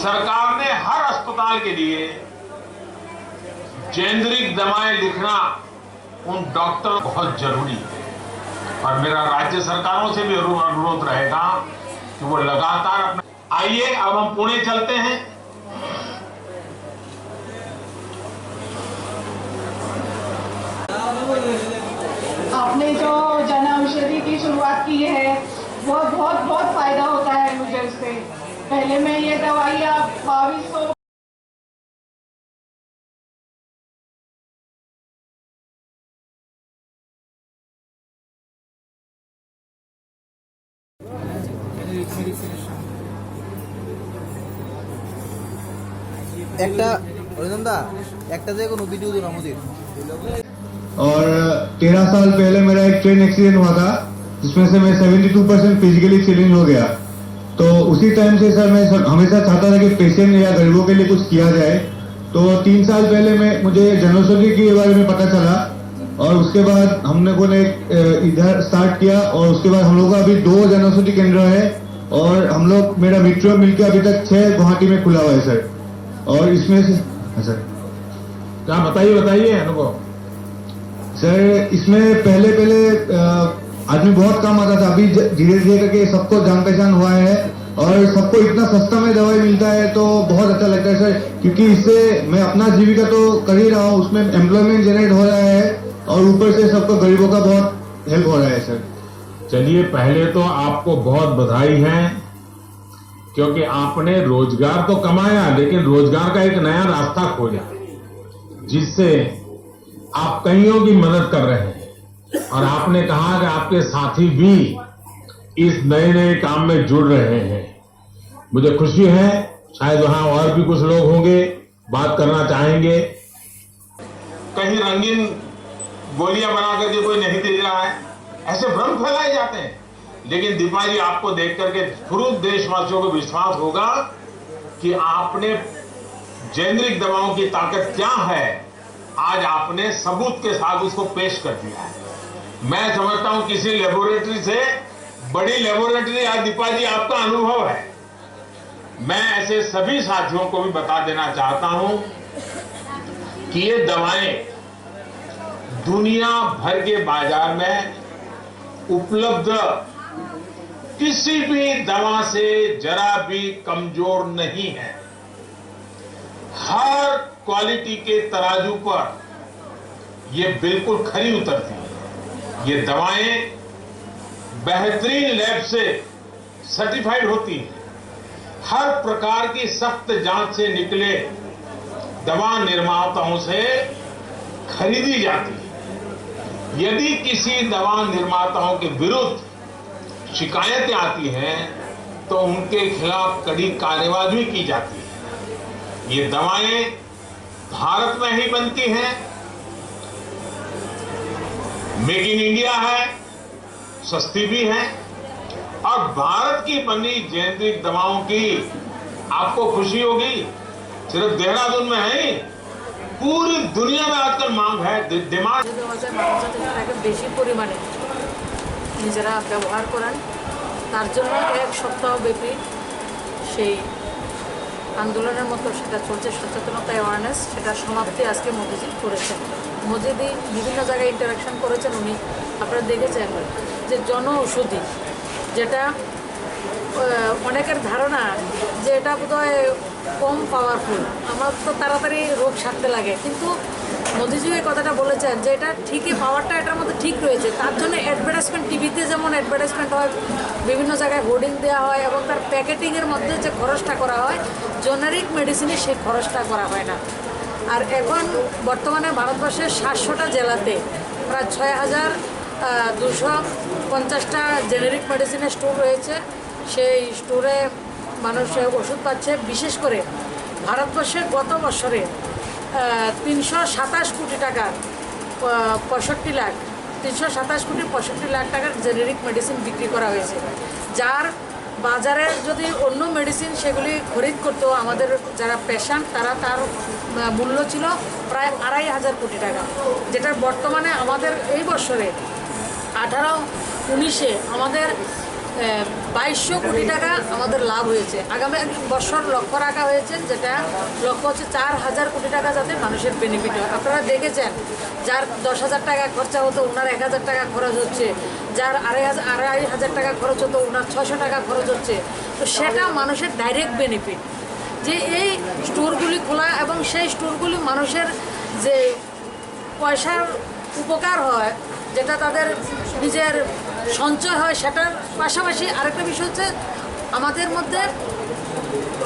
सरकार ने हर अस्पताल के लिए जेनेरिक दवाएं लिखना उन डॉक्टर बहुत जरूरी है और मेरा राज्य सरकारों से भी अनुरोध रहेगा कि वो लगातार अपना। आइए अब हम पुणे चलते हैं। आपने जो जन औषधि की शुरुआत की है वो बहुत बहुत फायदा होता है मुझे उससे। पहले मैं ये दवाई आप 2200 और 13 साल पहले मेरा एक ट्रेन एक्सीडेंट हुआ था जिसमें से मैं 72% फिजिकली चेंज हो गया। तो उसी टाइम से सर मैं हमेशा चाहता था कि पेशेंट या गरीबों के लिए कुछ किया जाए। तो 3 साल पहले मुझे जनौषधि के बारे में पता चला और उसके बाद हम लोगों ने इधर स्टार्ट किया और उसके बाद हम लोगों का अभी 2 जनौषधि केंद्र है और हम लोग मेरा मित्रों मिलकर अभी तक 6 गुवाहाटी में खुला हुआ है सर। और इसमें से सर क्या बताइए अनुभव। सर इसमें पहले आदमी बहुत कम आता था, अभी धीरे धीरे करके सबको जान पहचान हुआ है और सबको इतना सस्ता में दवाई मिलता है तो बहुत अच्छा लगता है सर। क्योंकि इससे मैं अपना जीविका तो कर ही रहा हूँ, उसमें एम्प्लॉयमेंट जनरेट हो रहा है और ऊपर से सबको गरीबों का बहुत हेल्प हो रहा है सर। चलिए पहले तो आपको बहुत बधाई है क्योंकि आपने रोजगार तो कमाया लेकिन रोजगार का एक नया रास्ता खोजा जिससे आप कईयों की मदद कर रहे हैं और आपने कहा कि आपके साथी भी इस नए काम में जुड़ रहे हैं। मुझे खुशी है, शायद वहां और भी कुछ लोग होंगे बात करना चाहेंगे। कहीं रंगीन गोलियां बना करके कोई नहीं दे रहा है, ऐसे भ्रम फैलाए जाते हैं। लेकिन दीपा जी आपको देख करके पूरे देशवासियों को विश्वास होगा कि आपने जेनेरिक दवाओं की ताकत क्या है आज आपने सबूत के साथ उसको पेश कर दिया है। मैं समझता हूं किसी लेबोरेटरी से बड़ी लेबोरेटरी आज दीपा जी आपका अनुभव है। मैं ऐसे सभी साथियों को भी बता देना चाहता हूं कि ये दवाएं दुनिया भर के बाजार में उपलब्ध किसी भी दवा से जरा भी कमजोर नहीं है। हर क्वालिटी के तराजू पर ये बिल्कुल खरी उतरती है। ये दवाएं बेहतरीन लैब से सर्टिफाइड होती हैं। हर प्रकार की सख्त जांच से निकले दवा निर्माताओं से खरीदी जाती है। यदि किसी दवा निर्माताओं के विरुद्ध शिकायतें आती हैं तो उनके खिलाफ कड़ी कार्रवाई की जाती है। ये दवाएं भारत में ही बनती हैं, मेक इन इंडिया है, सस्ती भी है और भारत की बनी जेनेरिक दवाओं की आपको खुशी होगी सिर्फ देहरादून में है, पूरी दुनिया में आजकल मांग है। डिमांड বেশি পরিমাণে নিজেরা ব্যবহার করেন তার জন্য এক সপ্তাহব্যাপী সেই আন্দোলনের মতো সেটা চলছে, সচেতনতা অ্যাওয়ারনেস, সেটা সমাপ্তি আজকে মোদিজি করেছেন। মোদিজি বিভিন্ন জায়গায় ইন্টারাকশন করেছেন। উনি আপনারা দেখেছেন যে জন ঔষধি যেটা অনেকের ধারণা যে এটা বোধহয় কম পাওয়ারফুল, আমার তো তাড়াতাড়ি রোগ সারতে লাগে, কিন্তু মোদিজি এই কথাটা বলেছেন যে এটা ঠিকই পাওয়ারটা এটার মধ্যে ঠিক রয়েছে। তার জন্য অ্যাডভার্টাইজমেন্ট টিভিতে যেমন অ্যাডভার্টাইজমেন্ট হয়, বিভিন্ন জায়গায় হোর্ডিং দেওয়া হয় এবং তার প্যাকেটিংয়ের মধ্যে যে খরচটা করা হয় জেনারিক মেডিসিনে সেই খরচটা করা হয় না। আর এখন বর্তমানে ভারতবর্ষের 700টা জেলাতে প্রায় 6250টা জেনেরিক মেডিসিনের স্টোর রয়েছে। সেই স্টোরে মানুষ ওষুধ পাচ্ছে। বিশেষ করে ভারতবর্ষে গত বছরে 327 কোটি টাকার 65 লাখ 327 কোটি 65 লাখ টাকার জেনেরিক মেডিসিন বিক্রি করা হয়েছে, যার বাজারে যদি অন্য মেডিসিন সেগুলি খরিদ করতো আমাদের যারা পেশেন্ট তারা তার মূল্য ছিল প্রায় 2500 কোটি টাকা, যেটার বর্তমানে আমাদের এই বছরে 18-19-এ আমাদের 2200 কোটি টাকা আমাদের লাভ হয়েছে। আগামী বছর লক্ষ্য রাখা হয়েছে, যেটা লক্ষ্য হচ্ছে 4000 কোটি টাকা যাতে মানুষের বেনিফিট হয়। আপনারা দেখেছেন, যার 10,000 টাকা খরচা হতো ওনার 1000 টাকা খরচ হচ্ছে, যার 2500 টাকা খরচ হতো ওনার 600 টাকা খরচ হচ্ছে। তো সেটা মানুষের ডাইরেক্ট বেনিফিট, যে এই স্টোরগুলি খোলা এবং সেই স্টোরগুলি মানুষের যে পয়সার উপকার হয়, যেটা তাদের নিজের সঞ্চয় হয়, সেটার পাশাপাশি আরেকটা বিষয় হচ্ছে আমাদের মধ্যে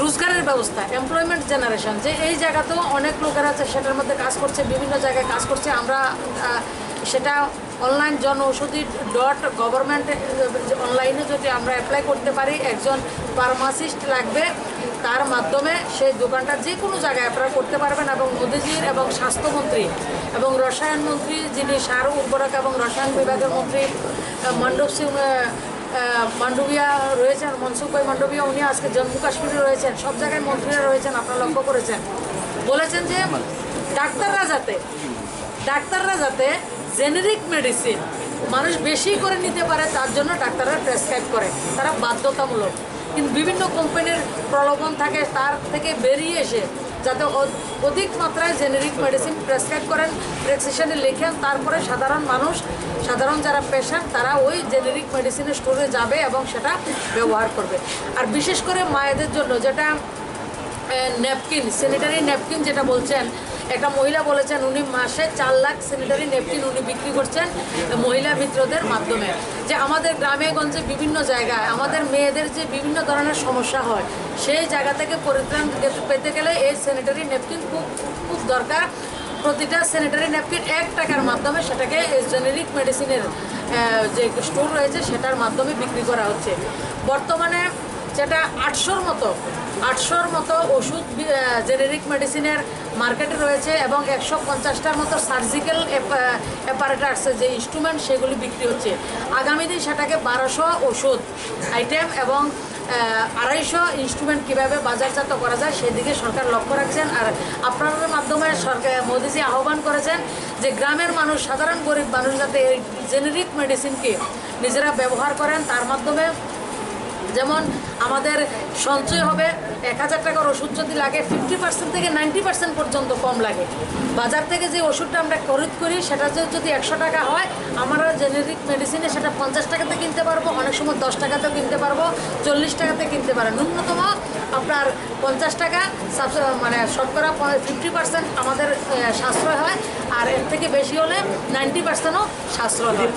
রোজগারের ব্যবস্থা, এমপ্লয়মেন্ট জেনারেশন, যে এই জায়গাতেও অনেক লোকের আছে সেটার মধ্যে কাজ করছে, বিভিন্ন জায়গায় কাজ করছে। আমরা সেটা অনলাইন জনঔষধি.গভর্নমেন্ট অনলাইনে যদি আমরা অ্যাপ্লাই করতে পারি, একজন ফার্মাসিস্ট লাগবে, তার মাধ্যমে সেই দোকানটা যে কোনো জায়গায় আপনারা করতে পারবেন। এবং মোদিজির এবং স্বাস্থ্যমন্ত্রী এবং রসায়ন মন্ত্রী, যিনি সার উর্বরক এবং রসায়ন বিভাগের মন্ত্রী মণ্ডপ সিং মান্ডবিয়া রয়েছেন, মনসুখ ভাই মান্ডবিয়া, উনি আজকে জম্মু কাশ্মীরে রয়েছেন, সব জায়গায় মন্ত্রীরা রয়েছেন, আপনারা লক্ষ্য করেছেন। বলেছেন যে ডাক্তাররা যাতে জেনেরিক মেডিসিন মানুষ বেশি করে নিতে পারে, তার জন্য ডাক্তাররা প্রেসক্রাইব করে, তারা বাধ্যতামূলক। কিন্তু বিভিন্ন কোম্পানির প্রলোভন থাকে, তার থেকে বেরিয়ে এসে যাতে অধিক মাত্রায় জেনেরিক মেডিসিন প্রেসক্রাইব করেন, প্রেসক্রিপশনে লেখেন, তারপরে সাধারণ যারা পেশেন্ট তারা ওই জেনেরিক মেডিসিনের স্টোরে যাবে এবং সেটা ব্যবহার করবে। আর বিশেষ করে মায়েদের জন্য যেটা ন্যাপকিন, স্যানিটারি ন্যাপকিন যেটা বলছেন, একটা মহিলা বলেছেন উনি মাসে 4 লাখ স্যানিটারি ন্যাপকিন উনি বিক্রি করছেন মহিলা মিত্রদের মাধ্যমে। যে আমাদের গ্রামে গঞ্জে বিভিন্ন জায়গায় আমাদের মেয়েদের যে বিভিন্ন ধরনের সমস্যা হয়, সেই জায়গা থেকে পরিত্রাণ পেতে গেলে এই স্যানিটারি ন্যাপকিন খুব দরকার। প্রতিটা স্যানিটারি ন্যাপকিন 1 টাকার মাধ্যমে সেটাকে জেনেরিক মেডিসিনের যে স্টোর রয়েছে সেটার মাধ্যমে বিক্রি করা হচ্ছে। বর্তমানে যেটা 800-র মতো ওষুধ জেনেরিক মেডিসিনের মার্কেটে রয়েছে এবং 150টার মতো সার্জিক্যাল অ্যাপারেটাস যে ইনস্ট্রুমেন্ট সেগুলি বিক্রি হচ্ছে। আগামী দিন সেটাকে 1200 ওষুধ আইটেম এবং 250 ইনস্ট্রুমেন্ট কীভাবে বাজারজাত করা যায় সেদিকে সরকার লক্ষ্য রাখছেন। আর আপনাদের মাধ্যমে সরকার মোদিজি আহ্বান করেছেন যে গ্রামের মানুষ, সাধারণ গরিব মানুষ যাতে এই জেনেরিক মেডিসিনকে নিজেরা ব্যবহার করেন, তার মাধ্যমে যেমন আমাদের সঞ্চয় হবে। 1000 টাকার ওষুধ যদি লাগে 50% থেকে 90% পর্যন্ত কম লাগে। বাজার থেকে যে ওষুধটা আমরা খরিদ করি সেটা যদি 100 টাকা হয়, আমরা জেনেরিক মেডিসিনে সেটা 50 টাকাতে কিনতে পারবো, অনেক সময় 10 টাকাতেও কিনতে পারবো, 40 টাকাতে কিনতে পারেন। ন্যূনতম আপনার 50 টাকা মানে শতকরা 50% আমাদের সাশ্রয় হয়, আর এর থেকে বেশি হলে 90%ও সাশ্রয় হয়।